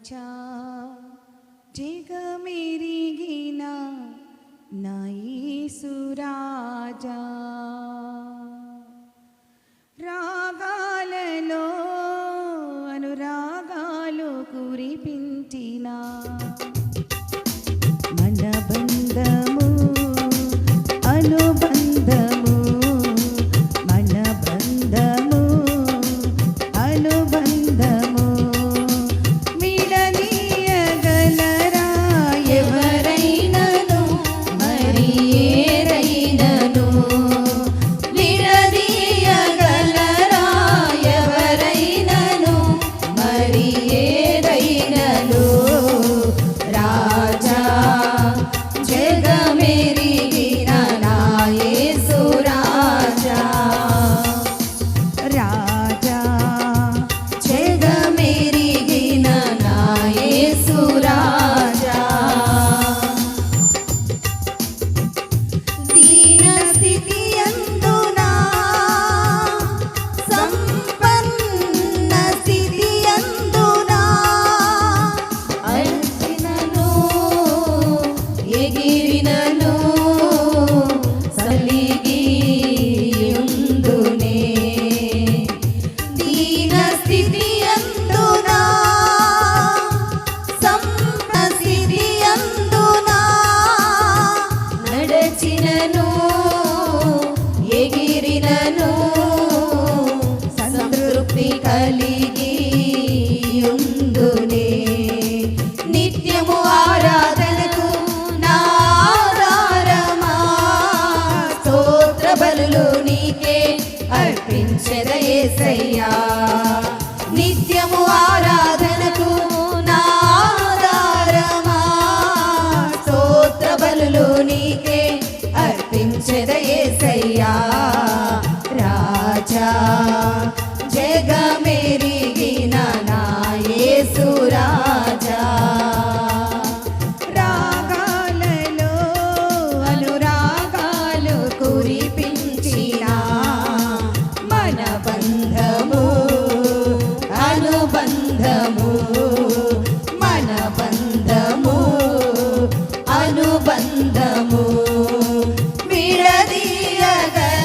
రాజా జగమెరిగిన నా యేసు రాజా, రాగాలలో అనురాగాలు కురిపించిన మన బంధము అనుబంధము, మన బంధము అనుబంధము విడదీయగలరా ఎవరైనను మరి ఏరైనను, విడదీయగలరా ఎవరైనను మరి ఏరైనను, రాజా జగమెరిగిన నా యేసు రాజా, రాజా జగమెరిగిన నా యేసు రాజా. దీన స్థితి యందునా సంపన్న స్థితి యందునా అర్చినను ఎగిరినను సలిగియుందునే, దీన స్థితి యందునా సంపన్న స్థితి యందునా నడచినను ఎగిరినను సంతృప్తి కలిగియుందునే, నిత్యము ఆరాధనకు నా ఆధారమా స్తోత్ర బలులు నీకే అర్పించెద యేసయ్యా, నిత్యము ఆరాధనకు నా ఆధారమా స్తోత్ర బలులు నీకే అర్పించెద యేసయ్యా, రాజా జగమెరిగిన నా యేసు రాజా, రాగాలలో అనురాగాలు కురిపించిన మన బంధము అనుబంధము, మన బంధము అనుబంధము విడదీయగలరా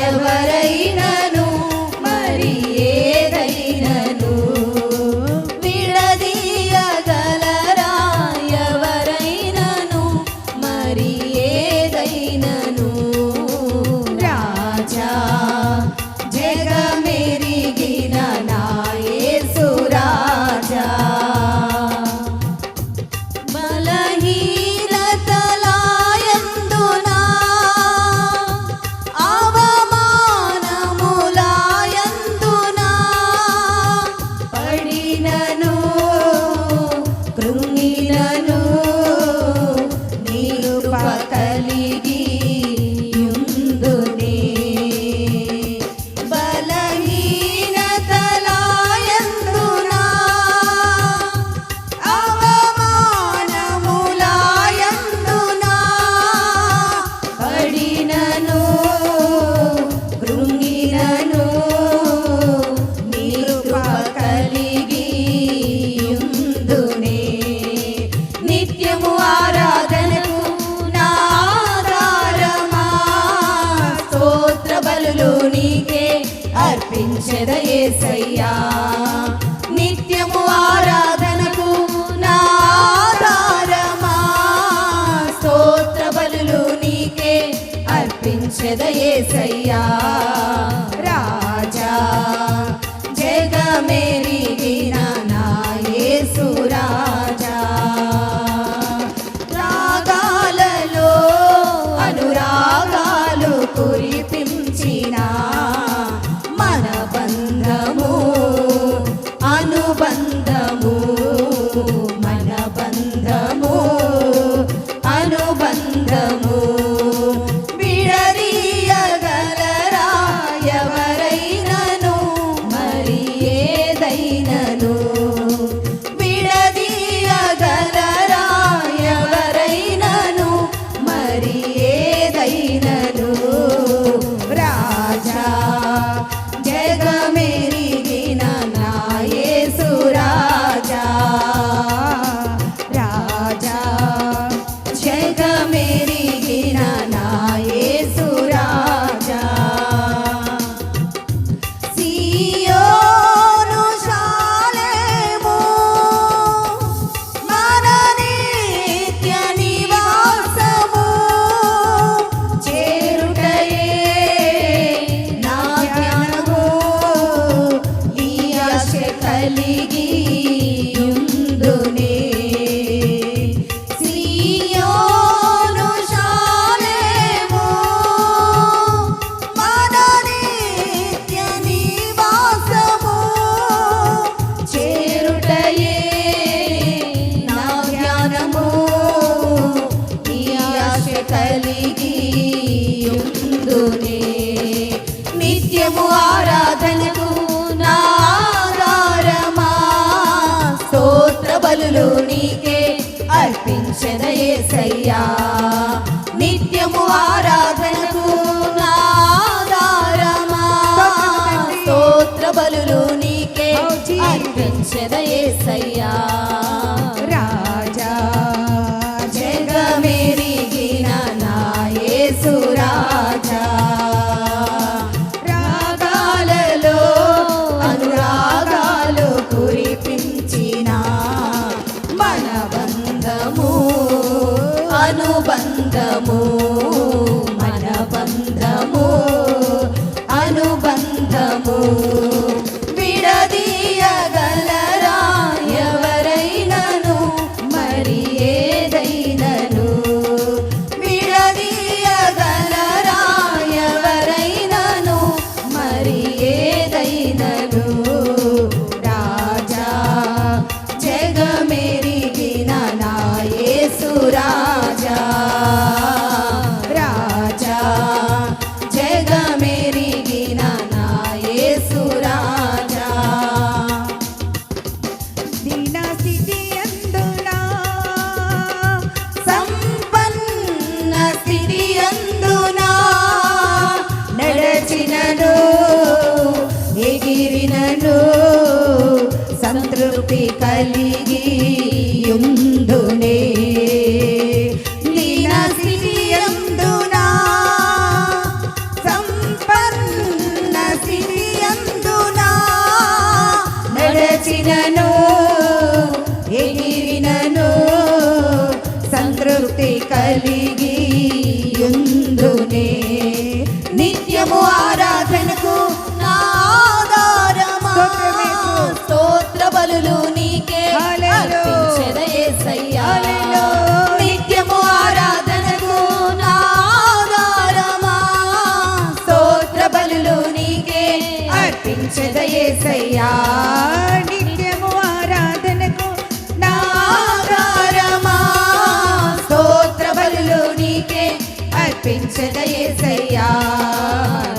ఎవరైనను మరి ఏదైనను, విడదీయగలరా ఎవరైనను మరి ఏదైనను, రాజా జగమెరిగిన నా యేసు రాజా. బలహీనతలయందునా అవమానములయందునా పడినను కృంగినను నీ కృప కలిగియుందునే, బలహీనతలయందునా అవమానములయందునా పడినను కృంగినను నీ కృప కలిగియుందునే, నిత్యము ఆరాధనకు నా ఆధారమా స్తోత్ర బలులు నీకే అర్పించెద యేసయ్యా, నిత్యము ఆరాధనకు నా ఆధారమా స్తోత్ర బలులు నీకే అర్పించెద యేసయ్యా, రాజా జగమెరిగిన నా యేసు రాజా, రాగాలలో అనురాగాలు కురిపించిన మన బంధము అనుబంధము, మన బంధము అనుబంధము విడదీయగలరా ఎవరైనను మరి ఏదైనను, విడదీయగలరా ఎవరైనను మరి ఏదైనను, రాజా జగమెరిగిన నా యేసు రాజా. అర్పించెద యేసయ్యా నిత్యము ఆరాధనకు నా ఆధారమా స్తోత్ర బలులు నీకే అర్పించెద యేసయ్యా రాజా జగమెరిగిన నా యేసు రాజా రాగాలలో అనురాగాలు కురిపించిన మన బంధము అనుబంధము మన బంధము అనుబంధము విడదీయగలరా ఎవరైనను మరి ఏదైనను విడదీయగలరా ఎవరైనను మరి ఏదైనను రాజా జగమెరిగిన నా యేసు రాజా రాజా జగమెరిగిన నా యేసు రాజా దీన స్థితి అందునా సంపన్న స్థితి అందునా నడచినను ఎగిరినను సంతృప్తి కలిగి యుందునే దీన స్థితి అందునా సంపన్న స్థితి అందునా నడచినను ఎగిరినను సంతృప్తి కలిగి యుందునే నిత్యము ఆరాధనకు నా ఆధారమా స్తోత్ర బలులు నీకే అర్పించెద యేసయ్యా నిత్యము ఆరాధనకు నా ఆధారమా స్తోత్ర బలులు నీకే అర్పించెద యేసయ్యా నిత్యము ఆరాధనకు నా ఆధారమా స్తోత్ర బలులు నీకే అర్పించెద యేసయ్యా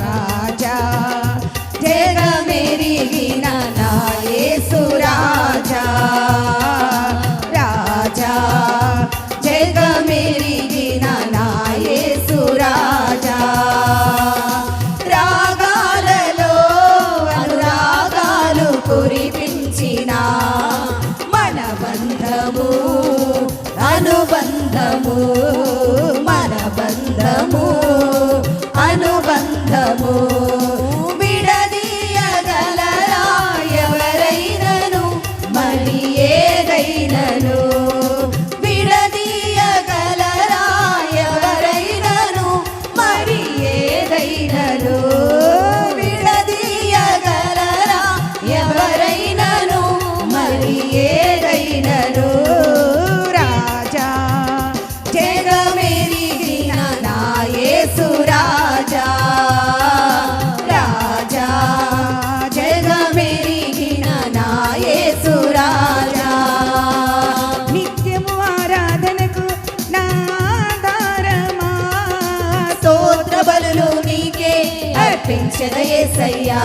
రాజా జగమెరిగిన నా యేసు రాజా రాజా జగమెరిగిన నా యేసు రాజా రాగాలలో అనురాగాలు కురిపించిన మన బంధము అనుబంధము మన బంధము అనుబంధము విడదీయగలరా ఎవరైనను మరి ఏదైనను విడదీయగలరా ఎవరైనను మరి ఏదైనను విడదీయగలరా ఎవరైనను మరి ఏదైనను రాజా జగమెరిగిన నా యేసు రాజా రాజా జగమెరిగిన నా యేసు రాజా నిత్యము ఆరాధనకు నా ఆధారమా స్తోత్ర బలులు నీకే అర్పించెద యేసయ్యా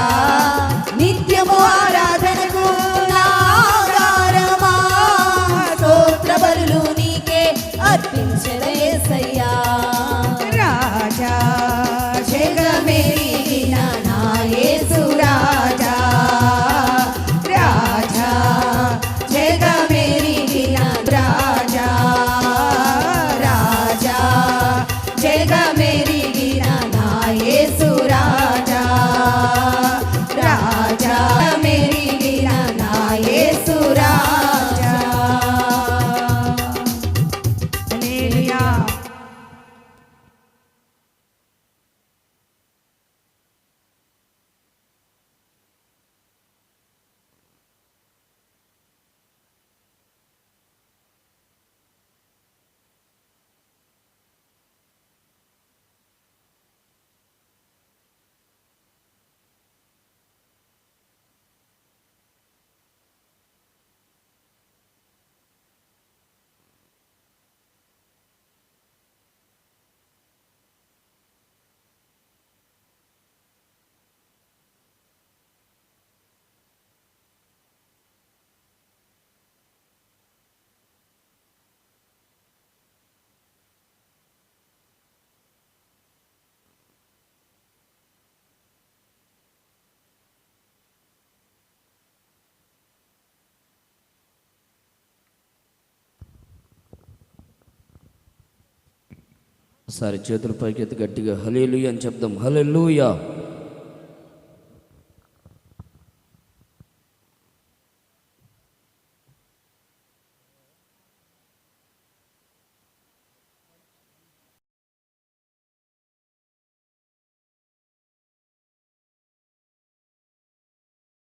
నిత్యము ఆరాధనకు నా ఆధారమా స్తోత్ర బలులు నీకే అర్పించెద యేసయ్యా రాజా జగమెరిగిన నా యేసు రాజా రాజా జగమెరిగిన రాజా రాజా జగమెరిగిన నా యేసు రాజా రాజా మెరిగిన నా యేసు రాజా హల్లెలూయా ఒకసారి చేతుల పైకి ఎత్తి గట్టిగా హల్లెలూయా అని చెప్దాం. హల్లెలూయా.